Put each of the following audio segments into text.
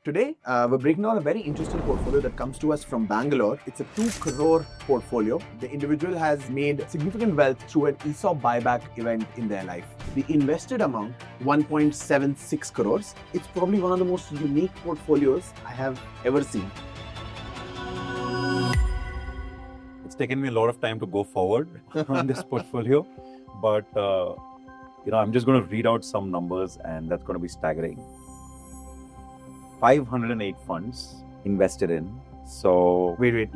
Today, we're breaking down a very interesting portfolio that comes to us from Bangalore. It's a 2 crore portfolio. The individual has made significant wealth through an ESOP buyback event in their life. The invested amount, 1.76 crores. It's probably one of the most unique portfolios I have ever seen. It's taken me a lot of time to go forward on this portfolio, but I'm just going to read out some numbers, and that's going to be staggering. 508 funds invested in. So Wait,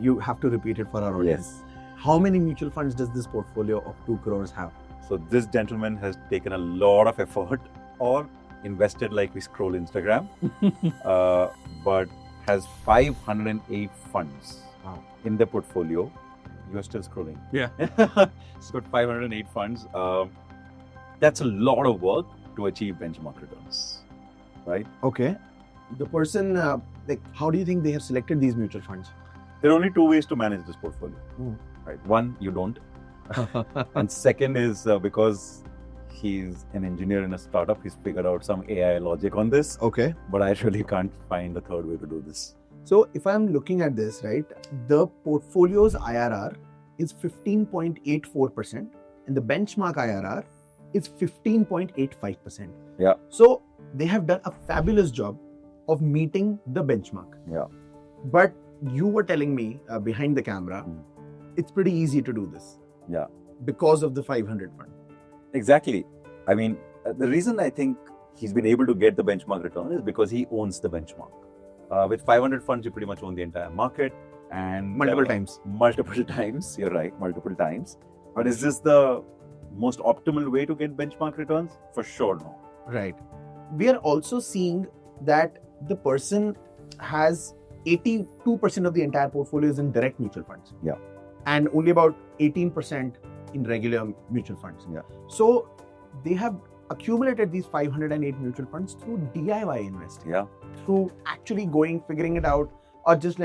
you have to repeat it for our audience. Yes. How many mutual funds does this portfolio of 2 crores have? So this gentleman has taken a lot of effort, or invested like we scroll Instagram, but has 508 funds in the portfolio. You are still scrolling. Yeah. It's got 508 funds. That's a lot of work to achieve benchmark returns, right? Okay. The person, how do you think they have selected these mutual funds? There are only two ways to manage this portfolio. Right? One, you don't. And second is because he's an engineer in a startup, he's figured out some AI logic on this. Okay. But I really can't find the third way to do this. So if I'm looking at this, right, the portfolio's IRR is 15.84% and the benchmark IRR is 15.85%. Yeah. So they have done a fabulous job of meeting the benchmark. Yeah. But you were telling me behind the camera, it's pretty easy to do this. Yeah. Because of the 500 fund. Exactly. I mean, the reason I think he's been able to get the benchmark return is because he owns the benchmark. With 500 funds, you pretty much own the entire market, and Multiple times. Multiple times. You're right, multiple times. But is this the most optimal way to get benchmark returns? For sure, no. Right. We are also seeing that the person has 82% of the entire portfolio is in direct mutual funds. Yeah. And only about 18% in regular mutual funds. Yeah. So they have accumulated these 508 mutual funds through DIY investing. Yeah. Through actually figuring it out, or just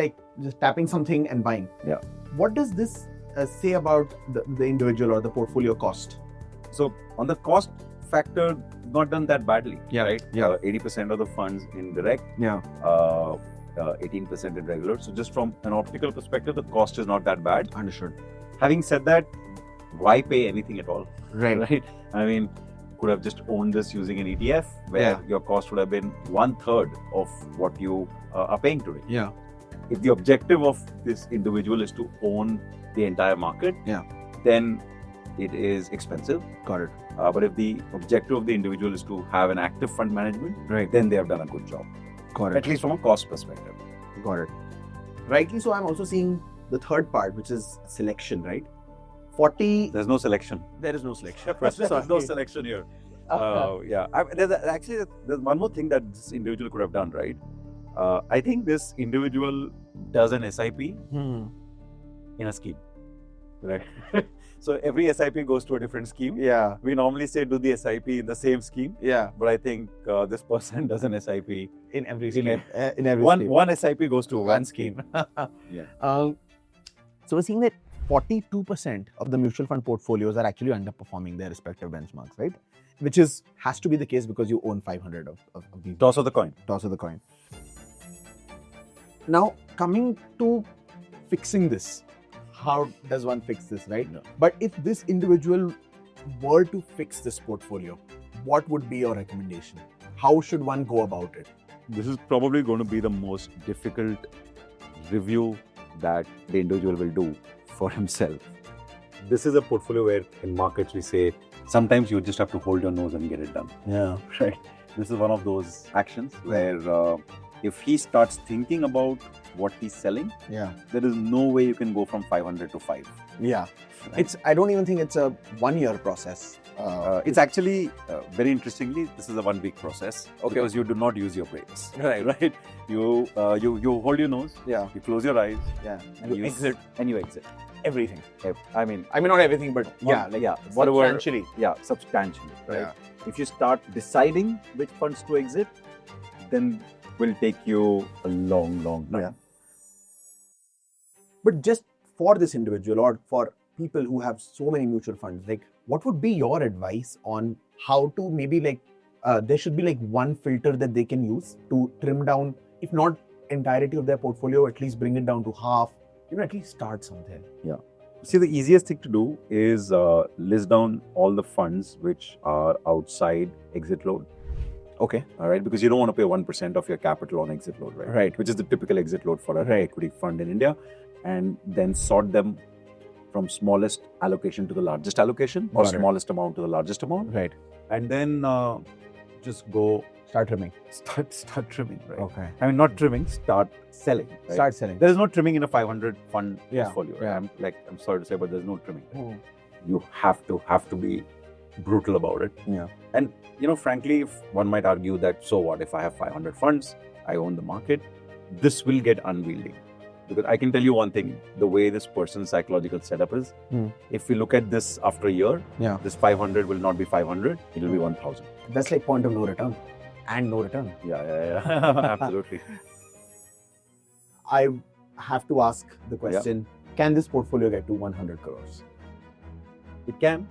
tapping something and buying. Yeah. What does this say about the individual or the portfolio cost? So on the cost factor, not done that badly. Yeah. Right. Yeah. 80% of the funds in direct. Yeah. 18% in regular. So just from an optical perspective, the cost is not that bad. Understood. Having said that, why pay anything at all? Right. Right. I mean, could have just owned this using an ETF where your cost would have been 1/3 of what you are paying today. Yeah. If the objective of this individual is to own the entire market, then it is expensive. Got it. But if the objective of the individual is to have an active fund management, Right. then they have done a good job. Got it. At least from a cost perspective. Got it. Rightly so, I'm also seeing the third part, which is selection, right? 40. There's no selection. There is no selection. There's no selection here. There's one more thing that this individual could have done, right? I think this individual does an SIP in a scheme, right? So every SIP goes to a different scheme. Yeah. We normally say do the SIP in the same scheme. Yeah. But I think this person does an SIP In every in scheme. In every one scheme. one SIP goes to one scheme. Yeah. So we're seeing that 42% of the mutual fund portfolios are actually underperforming their respective benchmarks, right? Which has to be the case because you own 500 of these. Toss of the coin. Toss of the coin. Now, coming to fixing this, how does one fix this, right? No. But if this individual were to fix this portfolio, what would be your recommendation? How should one go about it? This is probably going to be the most difficult review that the individual will do for himself. This is a portfolio where in markets we say sometimes you just have to hold your nose and get it done. Yeah. Right. This is one of those actions where if he starts thinking about what he's selling, there is no way you can go from 500 to 5. Yeah. I don't even think it's a 1-year process. It's actually very interestingly, this is a 1-week process because you do not use your brakes. Right. You hold your nose. Yeah. You close your eyes. Yeah. And you exit. And you exit. Everything. I mean, not everything, but whatever. Substantially. Yeah, substantially. Right. Yeah. If you start deciding which funds to exit, then will take you a long time. Yeah. But just for this individual or for people who have so many mutual funds, what would be your advice on how to maybe there should be like one filter that they can use to trim down, if not entirety of their portfolio, at least bring it down to half, at least start something. See, the easiest thing to do is list down all the funds which are outside exit load. Okay. All right, because you don't want to pay 1% of your capital on exit load, right? Right. Which is the typical exit load for an equity fund in India, and then sort them from smallest allocation to the largest allocation, or Got it. smallest amount to the largest amount, Right. and then just go Start trimming. start trimming, right? Okay. I mean, not trimming, start selling. Right? Start selling. There is no trimming in a 500 fund Yeah, portfolio. Right? yeah. I'm sorry to say, but there's no trimming. Oh. You have to be brutal about it. Yeah. And frankly, if one might argue that, so what if I have 500 funds, I own the market, this will get unwieldy. Because I can tell you one thing, the way this person's psychological setup is, if we look at this after a year, this 500 will not be 500, it will be 1000. That's like point of no return. And no return. Yeah. Absolutely. I have to ask the question, can this portfolio get to 100 crores? It can.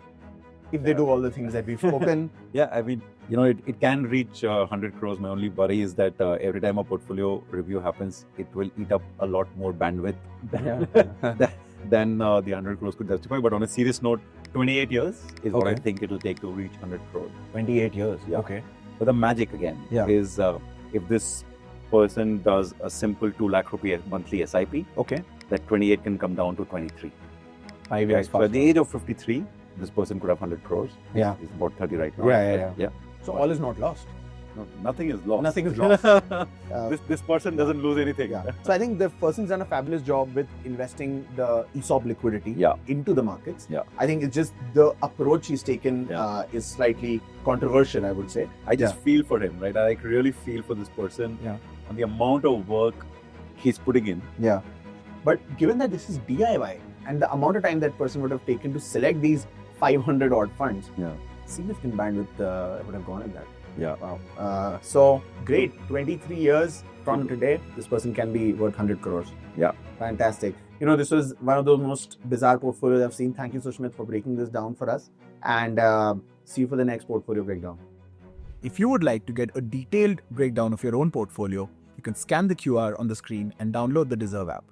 If they do all the things that we've spoken. Yeah, I mean, it can reach 100 crores. My only worry is that every time a portfolio review happens, it will eat up a lot more bandwidth than the 100 crores could justify. But on a serious note, 28 years is what I think it will take to reach 100 crores. 28 years. Yeah. Okay. But the magic again is if this person does a simple 2 lakh rupee monthly SIP, Okay. that 28 can come down to 23. 5 years. So at the age of 53, this person could have 100 crores. Yeah. He's about 30 right now. Yeah. So all is not lost. No, nothing is lost. Nothing is lost. This person doesn't lose anything. Yeah. So I think the person's done a fabulous job with investing the ESOP liquidity into the markets. Yeah. I think it's just the approach he's taken is slightly controversial, I would say. I just feel for him, right? I really feel for this person and the amount of work he's putting in. Yeah. But given that this is DIY and the amount of time that person would have taken to select these 500 odd funds, significant bandwidth would have gone in that. Yeah. Wow. So great. 23 years from today, this person can be worth 100 crores. Yeah. Fantastic. This was one of the most bizarre portfolios I've seen. Thank you, Sushmit, for breaking this down for us. And see you for the next portfolio breakdown. If you would like to get a detailed breakdown of your own portfolio, you can scan the QR on the screen and download the Dezerv app.